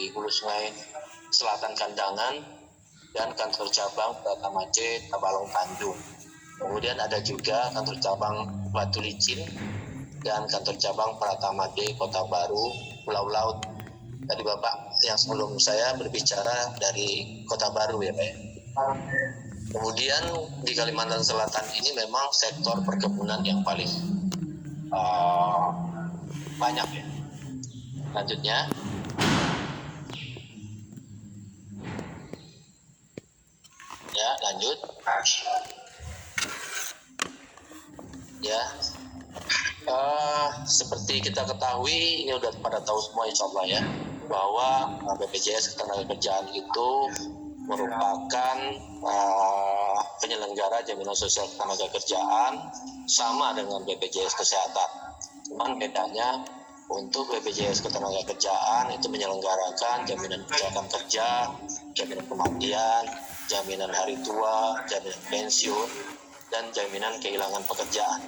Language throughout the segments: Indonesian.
di Hulu Sungai Selatan Kandangan, dan kantor cabang Pratama C Tabalong Tanjung. Kemudian ada juga kantor cabang Batu Licin dan kantor cabang Pratama D Kota Baru, Pulau Laut. Tadi Bapak yang sebelum saya berbicara dari Kota Baru ya Pak. Kemudian di Kalimantan Selatan ini memang sektor perkebunan yang paling banyak ya. Lanjutnya. Ya, lanjut. Ya. Seperti kita ketahui, ini udah pada tahu semua insya Allah ya, bahwa BPJS Ketenagakerjaan itu merupakan penyelenggara jaminan sosial ketenagakerjaan sama dengan BPJS Kesehatan. Cuman bedanya untuk BPJS Ketenagakerjaan itu menyelenggarakan jaminan kecelakaan kerja, jaminan kematian, jaminan hari tua, jaminan pensiun, dan jaminan kehilangan pekerjaan.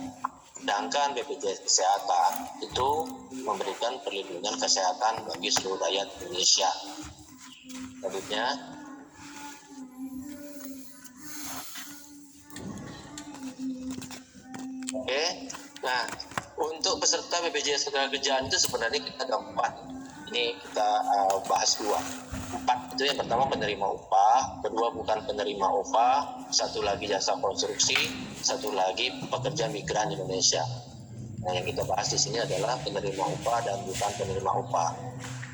Sedangkan BPJS Kesehatan itu memberikan perlindungan kesehatan bagi seluruh rakyat Indonesia. Selanjutnya. Oke, nah untuk peserta BPJS Ketenagakerjaan itu sebenarnya kita ada 4. Ini kita bahas 2. 4 itu yang pertama penerima upah, kedua bukan penerima upah, satu lagi jasa konstruksi, satu lagi pekerja migran Indonesia. Nah yang kita bahas di sini adalah penerima upah dan bukan penerima upah.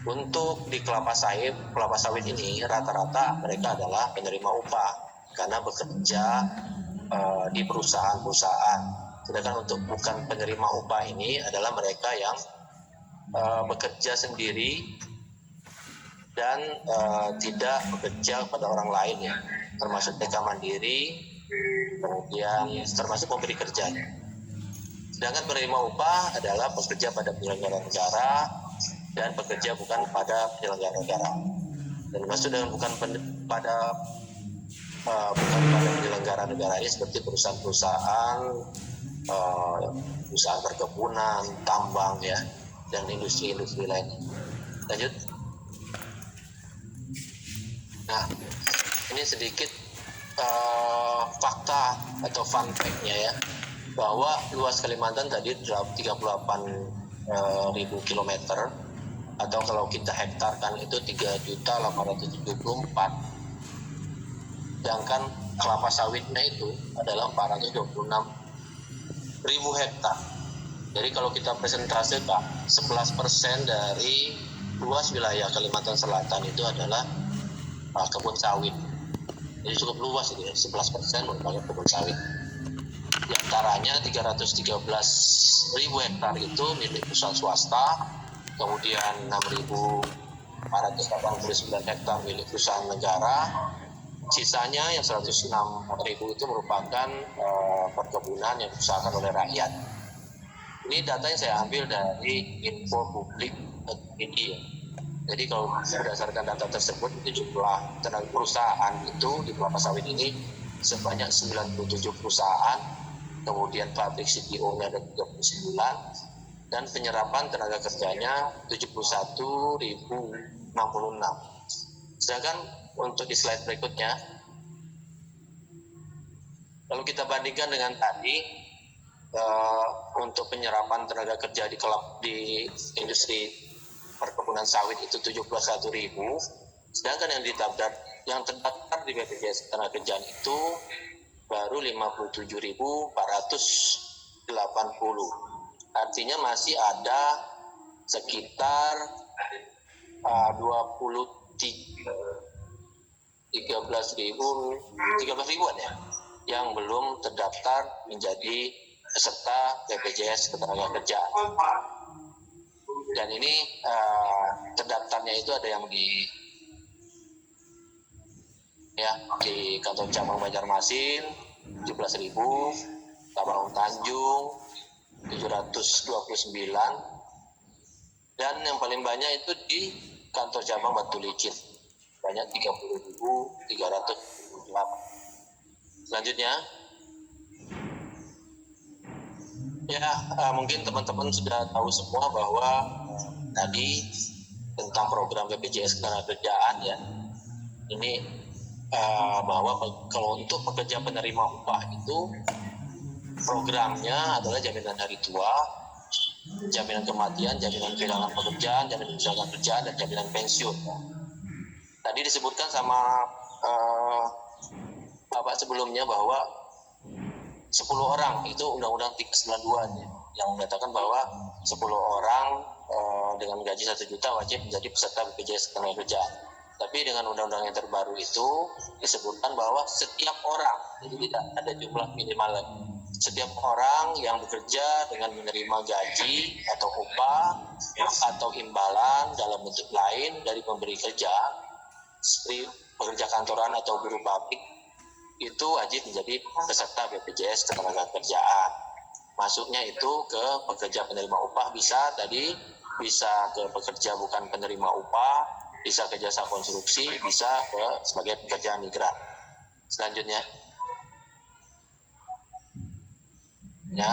Untuk di kelapa sawit ini rata-rata mereka adalah penerima upah karena bekerja di perusahaan-perusahaan. Sedangkan untuk bukan penerima upah ini adalah mereka yang bekerja sendiri dan tidak bekerja pada orang lain ya, termasuk TK Mandiri, kemudian termasuk pemberi kerjanya. Sedangkan penerima upah adalah pekerja pada penyelenggara negara dan pekerja bukan pada penyelenggara negara. Dan maksud dengan bukan pada penyelenggara negara ini seperti perusahaan-perusahaan, usaha perkebunan, tambang ya, dan industri-industri lain. Lanjut. Nah, ini sedikit fakta atau fun fact-nya ya, bahwa luas Kalimantan tadi 38.000 kilometer, atau kalau kita hektarkan itu 3.874. Sedangkan kelapa sawitnya itu adalah 426.000 hektar. Jadi kalau kita presentasikan 11% dari luas wilayah Kalimantan Selatan itu adalah kebun sawit. Jadi cukup luas itu ya, 11% merupakan kebun sawit. Di antaranya 313.000 hektar itu milik perusahaan swasta, kemudian 6.489 hektar milik perusahaan negara. Sisanya yang 106.000 itu merupakan perkebunan yang diusahakan oleh rakyat. Ini data yang saya ambil dari info publik media. Jadi kalau berdasarkan data tersebut, itu jumlah tenaga perusahaan itu di kelapa sawit ini sebanyak 97 perusahaan, kemudian pabrik CPO-nya ada 39, dan penyerapan tenaga kerjanya 71.066. Sedangkan untuk di slide berikutnya, kalau kita bandingkan dengan tadi, untuk penyerapan tenaga kerja di industri perkebunan sawit itu 71.000, sedangkan yang terdaftar di BPJS Ketenagakerjaan itu baru 57.480. Artinya masih ada sekitar 13.000-an ya, yang belum terdaftar menjadi peserta BPJS Ketenagakerjaan. Dan ini terdaftarnya itu ada yang di kantor cabang Banjarmasin 17.000, Tabalong Tanjung 729, dan yang paling banyak itu di kantor cabang Batu Licin banyak 30.328. Selanjutnya ya, mungkin teman-teman sudah tahu semua bahwa tadi tentang program BPJS Ketenagakerjaan ya. Ini bahwa kalau untuk pekerja penerima upah itu programnya adalah jaminan hari tua, jaminan kematian, jaminan kehilangan pekerjaan, jaminan kecelakaan kerjaan, dan jaminan pensiun. Tadi disebutkan sama Bapak sebelumnya bahwa 10 orang itu Undang-Undang 392 yang menyatakan bahwa 10 orang dengan gaji 1 juta wajib menjadi peserta BPJS Ketenagakerjaan. Tapi dengan undang-undang yang terbaru itu disebutkan bahwa setiap orang, jadi tidak ada jumlah minimal lagi. Setiap orang yang bekerja dengan menerima gaji atau upah atau imbalan dalam bentuk lain dari pemberi kerja, seperti pekerja kantoran atau buruh pabrik, itu wajib menjadi peserta BPJS Ketenagakerjaan. Masuknya itu ke pekerja penerima upah bisa ke pekerja bukan penerima upah, bisa ke jasa konstruksi, bisa ke sebagai pekerja migran. Selanjutnya, ya,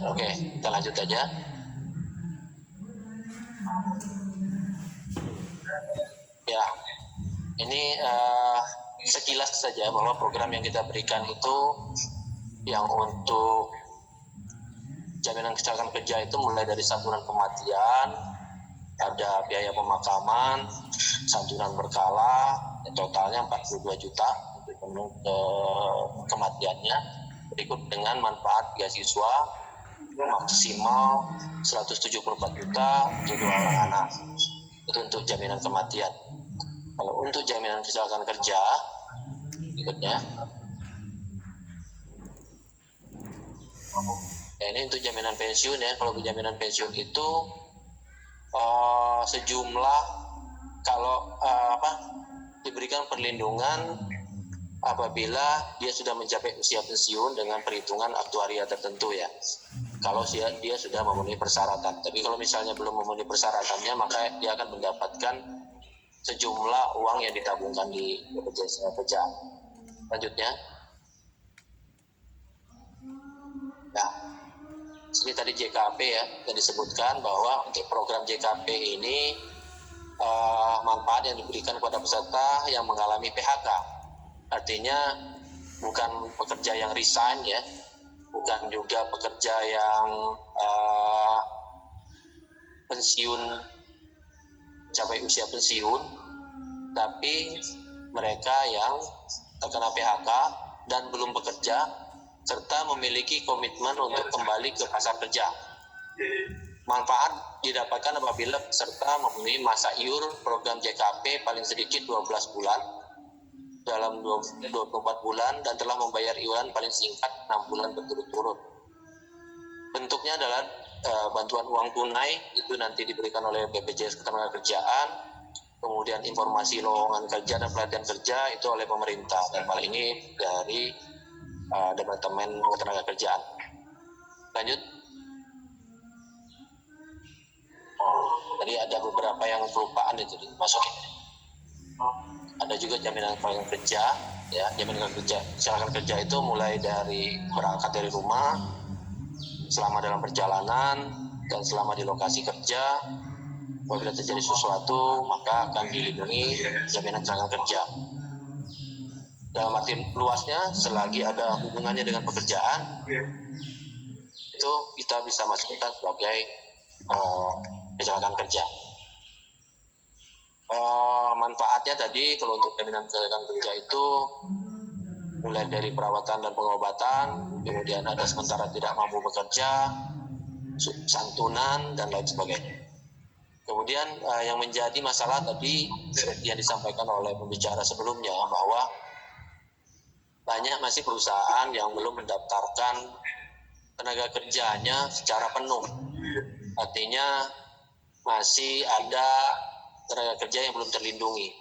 oke, kita lanjut aja. Ya, ini sekilas saja bahwa program yang kita berikan itu yang untuk jaminan kecelakaan kerja itu mulai dari santunan kematian, ada biaya pemakaman, santunan berkala, totalnya 42 juta untuk penuh kematiannya. Berikut dengan manfaat beasiswa maksimal 174 juta untuk 2 orang anak. Itu untuk jaminan kematian. Kalau untuk jaminan kecelakaan kerja, berikutnya. Ya, ini untuk jaminan pensiun ya. Kalau jaminan pensiun itu sejumlah kalau diberikan perlindungan apabila dia sudah mencapai usia pensiun dengan perhitungan aktuaria tertentu ya. Kalau dia sudah memenuhi persyaratan. Tapi kalau misalnya belum memenuhi persyaratannya, maka dia akan mendapatkan sejumlah uang yang ditabungkan di BPJS Ketenagakerjaan. Lanjutnya. Nah, ini tadi JKP ya, yang disebutkan bahwa untuk program JKP ini manfaat yang diberikan kepada peserta yang mengalami PHK. Artinya bukan pekerja yang resign ya, bukan juga pekerja yang pensiun, mencapai usia pensiun, tapi mereka yang terkena PHK dan belum bekerja serta memiliki komitmen untuk kembali ke pasar kerja. Manfaat didapatkan apabila peserta memenuhi masa iur program JKP paling sedikit 12 bulan dalam 24 bulan dan telah membayar iuran paling singkat 6 bulan berturut-turut. Bentuknya adalah bantuan uang tunai, itu nanti diberikan oleh BPJS Ketenagakerjaan, kemudian informasi lowongan kerja dan pelatihan kerja itu oleh pemerintah, dan hal ini dari Departemen Ketenagakerjaan. Lanjut. Tadi ada beberapa yang kelupaan itu dimasukin. Ada juga jaminan kecelakaan kerja, ya, jaminan kecelakaan kerja itu mulai dari berangkat dari rumah, selama dalam perjalanan, dan selama di lokasi kerja. Apabila terjadi sesuatu, maka akan dilindungi jaminan kecelakaan kerja. Dalam arti luasnya, selagi ada hubungannya dengan pekerjaan, itu kita bisa masukkan sebagai kecelakaan kerja. Manfaatnya tadi kalau untuk jaminan kecelakaan kerja itu mulai dari perawatan dan pengobatan, kemudian ada sementara tidak mampu bekerja, santunan dan lain sebagainya. Kemudian yang menjadi masalah tadi seperti yang disampaikan oleh pembicara sebelumnya bahwa banyak masih perusahaan yang belum mendaftarkan tenaga kerjanya secara penuh. Artinya masih ada tenaga kerja yang belum terlindungi.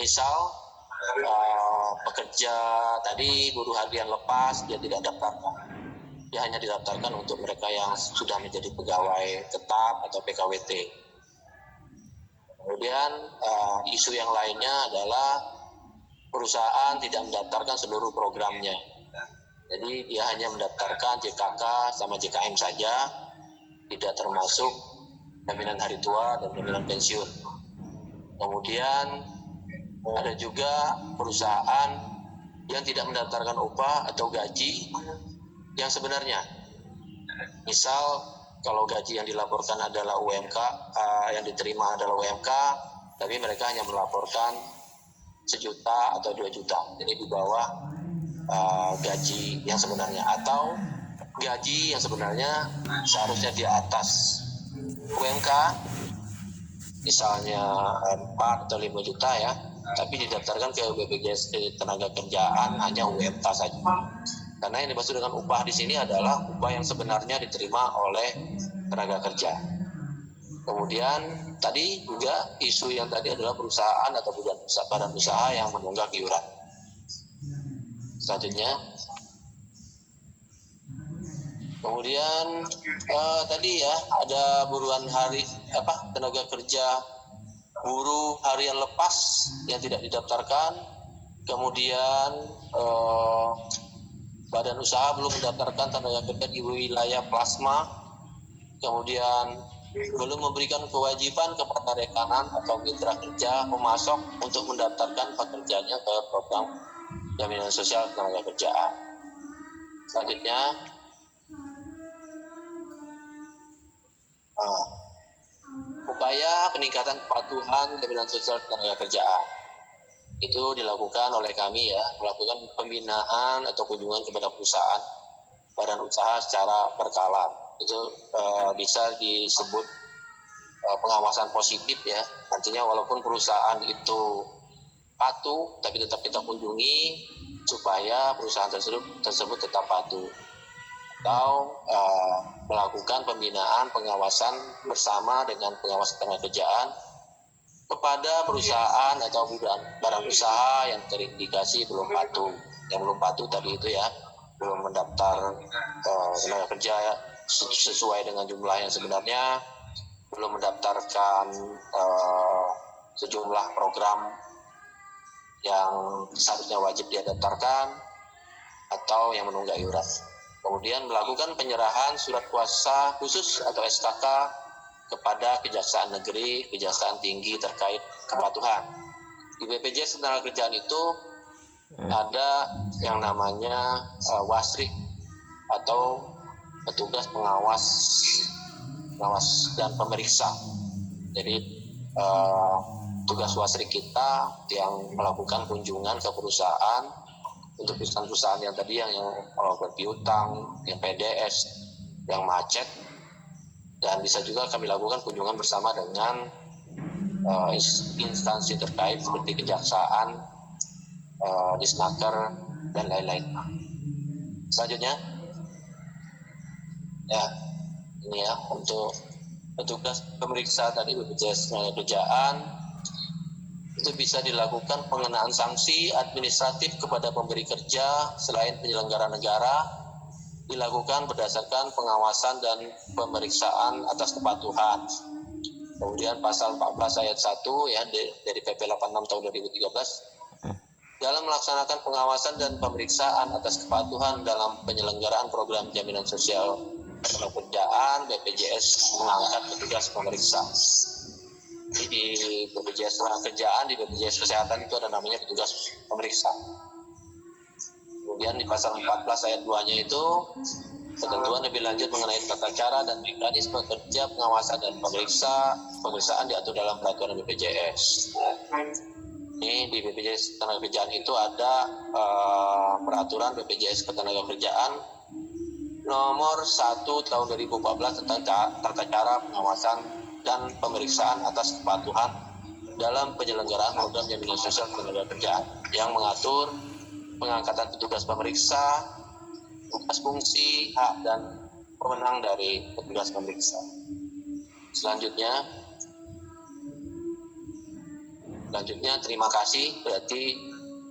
Misal pekerja tadi buruh harian lepas, dia tidak daftarkan. Dia hanya didaftarkan untuk mereka yang sudah menjadi pegawai tetap atau PKWT. Kemudian isu yang lainnya adalah perusahaan tidak mendaftarkan seluruh programnya. Jadi dia hanya mendaftarkan JKK sama JKM saja, tidak termasuk jaminan hari tua dan jaminan pensiun. Kemudian ada juga perusahaan yang tidak mendaftarkan upah atau gaji yang sebenarnya. Misal kalau gaji yang dilaporkan adalah UMK, yang diterima adalah UMK, tapi mereka hanya melaporkan 1 juta atau 2 juta, jadi di bawah gaji yang sebenarnya, atau gaji yang sebenarnya seharusnya di atas UMK, misalnya 4 atau 5 juta ya, tapi didaftarkan ke BPJS Ketenagakerjaan hanya UMK saja. Karena yang dimaksud dengan upah di sini adalah upah yang sebenarnya diterima oleh tenaga kerja. Kemudian tadi juga isu yang tadi adalah perusahaan atau badan usaha yang menunggak iuran. Selanjutnya, kemudian tadi ya ada buruan hari tenaga kerja buruh harian lepas yang tidak didaftarkan, kemudian badan usaha belum mendaftarkan tenaga kerja di wilayah plasma, kemudian belum memberikan kewajiban kepada rekanan atau mitra kerja pemasok untuk mendaftarkan pekerjanya ke program jaminan sosial tenaga kerjaan. Selanjutnya, upaya peningkatan kepatuhan jaminan sosial tenaga kerjaan itu dilakukan oleh kami ya, melakukan pembinaan atau kunjungan kepada perusahaan badan usaha secara berkala. Itu bisa disebut pengawasan positif ya. Artinya walaupun perusahaan itu patuh, tapi tetap kita kunjungi supaya perusahaan tersebut tetap patuh. Atau melakukan pembinaan pengawasan bersama dengan pengawas tenaga kerjaan kepada perusahaan atau barang usaha yang terindikasi belum patuh. Yang belum patuh tadi itu ya, belum mendaftar tenaga kerja sesuai dengan jumlah yang sebenarnya, belum mendaftarkan sejumlah program yang seharusnya wajib dia daftarkan, atau yang menunggak iuran. Kemudian melakukan penyerahan surat kuasa khusus atau SKK kepada Kejaksaan Negeri, Kejaksaan Tinggi terkait kepatuhan. Di BPJS Ketenagakerjaan itu ada yang namanya wasrik atau petugas pengawas dan pemeriksa. Jadi tugas wasrik kita yang melakukan kunjungan ke perusahaan untuk perusahaan yang tadi yang berpiutang, yang PDS, yang macet, dan bisa juga kami lakukan kunjungan bersama dengan instansi terkait seperti kejaksaan, disnaker, dan lain-lain. Selanjutnya, ya ini ya untuk petugas pemeriksa tadi BPJS Ketenagakerjaan itu bisa dilakukan pengenaan sanksi administratif kepada pemberi kerja selain penyelenggara negara, dilakukan berdasarkan pengawasan dan pemeriksaan atas kepatuhan. Kemudian pasal 14 ayat 1 ya dari PP 86 tahun 2013, dalam melaksanakan pengawasan dan pemeriksaan atas kepatuhan dalam penyelenggaraan program jaminan sosial Ketenagakerjaan, BPJS mengangkat petugas pemeriksa. Jadi di BPJS Ketenagakerjaan, di BPJS Kesehatan itu ada namanya petugas pemeriksa. Kemudian di pasal 14 ayat 2-nya itu ketentuan lebih lanjut mengenai tata cara dan mekanisme kerja pengawasan dan pemeriksaan diatur dalam peraturan BPJS. Ini di BPJS Ketenagakerjaan itu ada peraturan BPJS Ketenagakerjaan nomor 1 tahun 2014 tentang tata cara pengawasan dan pemeriksaan atas kepatuhan dalam penyelenggaraan program jaminan sosial ketenagakerjaan yang mengatur pengangkatan petugas pemeriksa, tugas fungsi, hak dan wewenang dari petugas pemeriksa. Selanjutnya terima kasih, berarti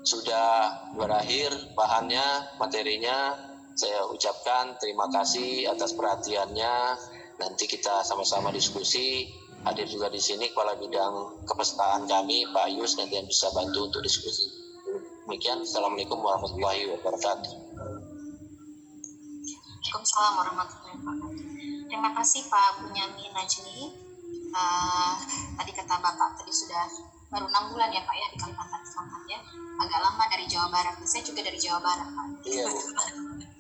sudah berakhir bahannya, materinya. Saya ucapkan terima kasih atas perhatiannya. Nanti kita sama-sama diskusi. Hadir juga di sini Kepala Bidang Kepestaan kami, Pak Yus, nanti yang bisa bantu untuk diskusi. Demikian, Assalamualaikum warahmatullahi wabarakatuh. Waalaikumsalam warahmatullahi wabarakatuh. Terima kasih Pak Bunyamin Najmi Tadi kata Bapak tadi sudah baru 6 bulan ya Pak ya di Kalimantan Selatan ya, agak lama dari Jawa Barat. Saya juga dari Jawa Barat Pak. Iya Bu.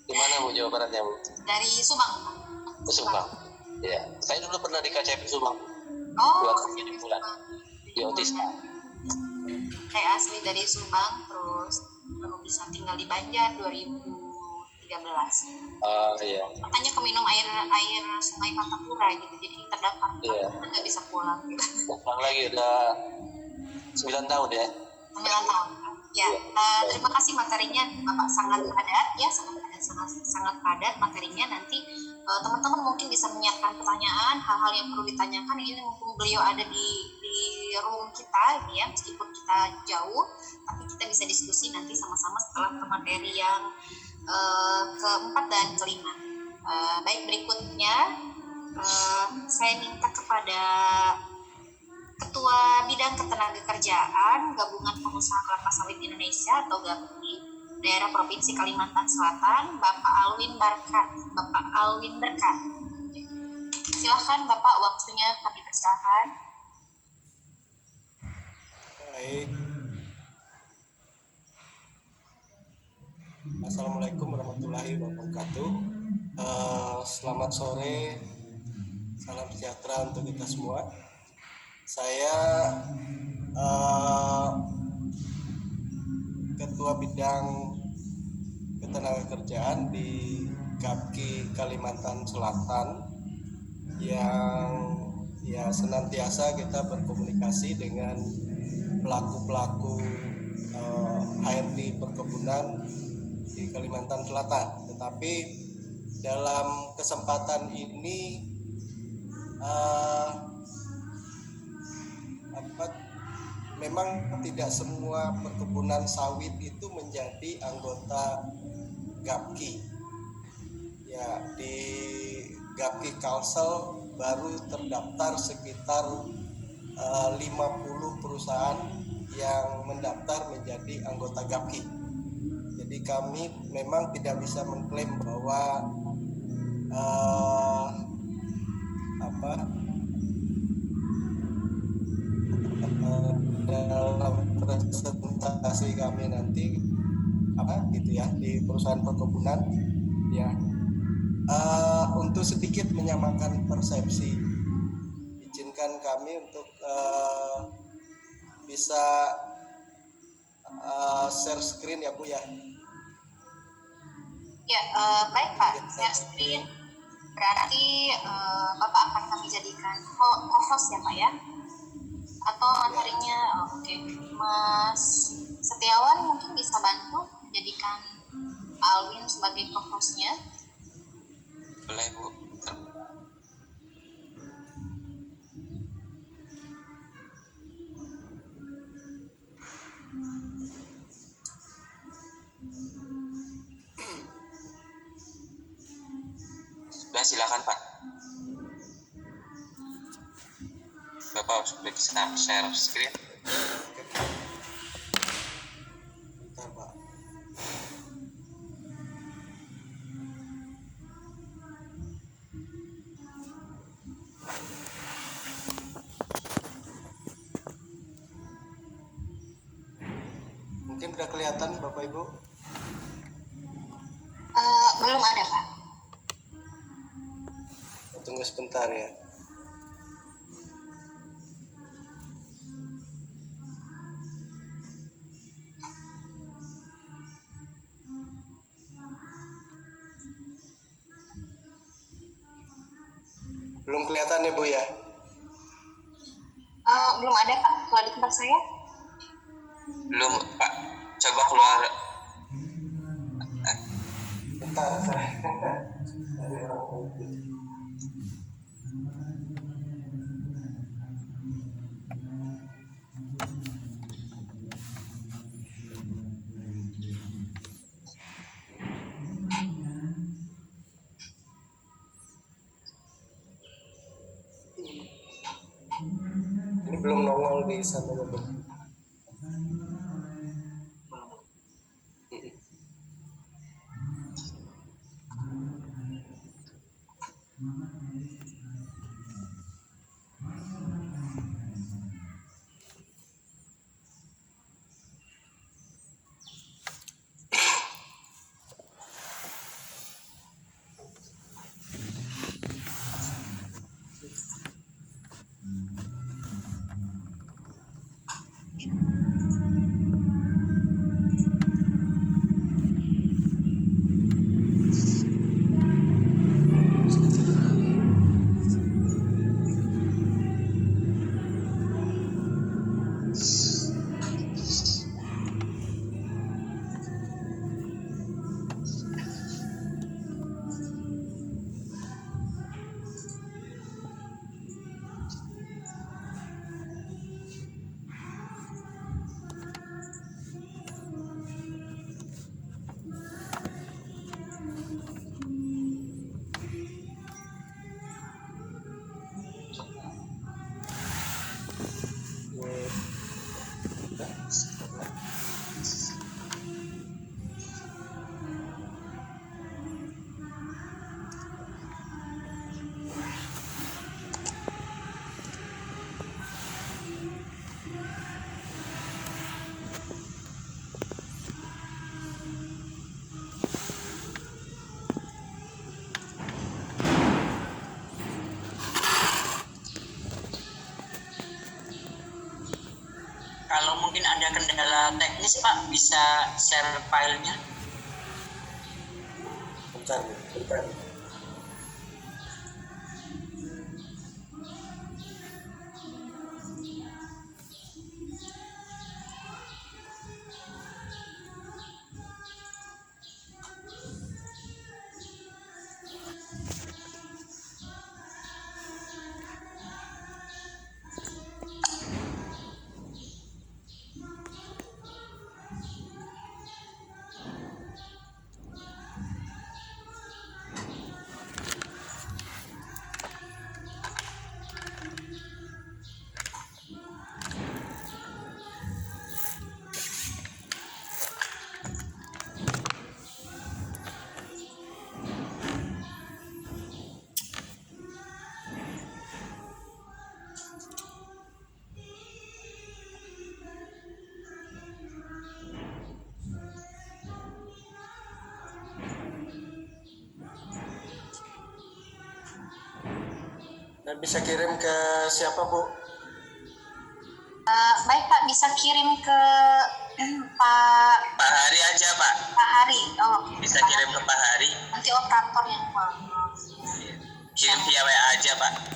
Di mana Bu Jawa Baratnya Bu? Dari Subang Pak. Subang. Ya, saya dulu pernah di KCP Subang. Oh, 2 bulan di Otista. Saya asli dari Subang, terus baru bisa tinggal di Banjar 2013. Iya. Katanya keminum air Sungai Martapura gitu, jadi terdampak. Iya. Nggak bisa pulang. Pulang lagi udah 9 tahun ya. 9 tahun. Ya, terima kasih materinya Bapak, sangat padat ya, sangat padat materinya. Nanti teman-teman mungkin bisa menyiapkan pertanyaan, hal-hal yang perlu ditanyakan. Ini mumpung beliau ada di room kita ya, meskipun kita jauh, tapi kita bisa diskusi nanti sama-sama setelah ke materi yang keempat dan kelima. Baik, berikutnya saya minta kepada Ketua Bidang Ketenagakerjaan Gabungan Pengusaha Kelapa Sawit Indonesia atau GAPI Daerah Provinsi Kalimantan Selatan, Bapak Alwin Berkat. Silahkan Bapak, waktunya kami persilahkan. Baik. Assalamualaikum warahmatullahi wabarakatuh. Selamat sore, salam sejahtera untuk kita semua. Saya Ketua Bidang Ketenagakerjaan di GAPKI Kalimantan Selatan yang ya senantiasa kita berkomunikasi dengan pelaku-pelaku HRD perkebunan di Kalimantan Selatan. Tetapi dalam kesempatan ini memang tidak semua perkebunan sawit itu menjadi anggota GAPKI. Ya, di GAPKI Kalsel baru terdaftar sekitar 50 perusahaan yang mendaftar menjadi anggota GAPKI. Jadi kami memang tidak bisa mengklaim bahwa dalam presentasi kami nanti di perusahaan perkebunan ya, untuk sedikit menyamakan persepsi, izinkan kami untuk bisa share screen ya Bu ya. Ya, baik Pak, share screen. Berarti Bapak akan kami jadikan co-host ya Pak ya? Atau materinya, oke. Mas Setiawan mungkin bisa bantu jadikan Alwin sebagai co-hostnya. Boleh Bu. Sudah, silakan Pak. Bapak sudah bisa share screen. Bentar Pak. Mungkin sudah kelihatan Bapak Ibu? Belum ada Pak. Tunggu sebentar ya. Belum kelihatan ya Bu ya? Belum ada Pak, kalau di tempat saya. Belum Pak. Coba keluar. Bentar. Ini belum nongol di sana ya Bu. Kalau mungkin ada kendala teknis Pak, bisa share filenya. Bentar, bentar. Bisa kirim ke siapa, Bu? Baik Pak, bisa kirim ke Pak Pak Hari aja Pak, Hari. Oh, bisa kirim ke Pak Hari. nanti operator yang Kirim via WA aja Pak.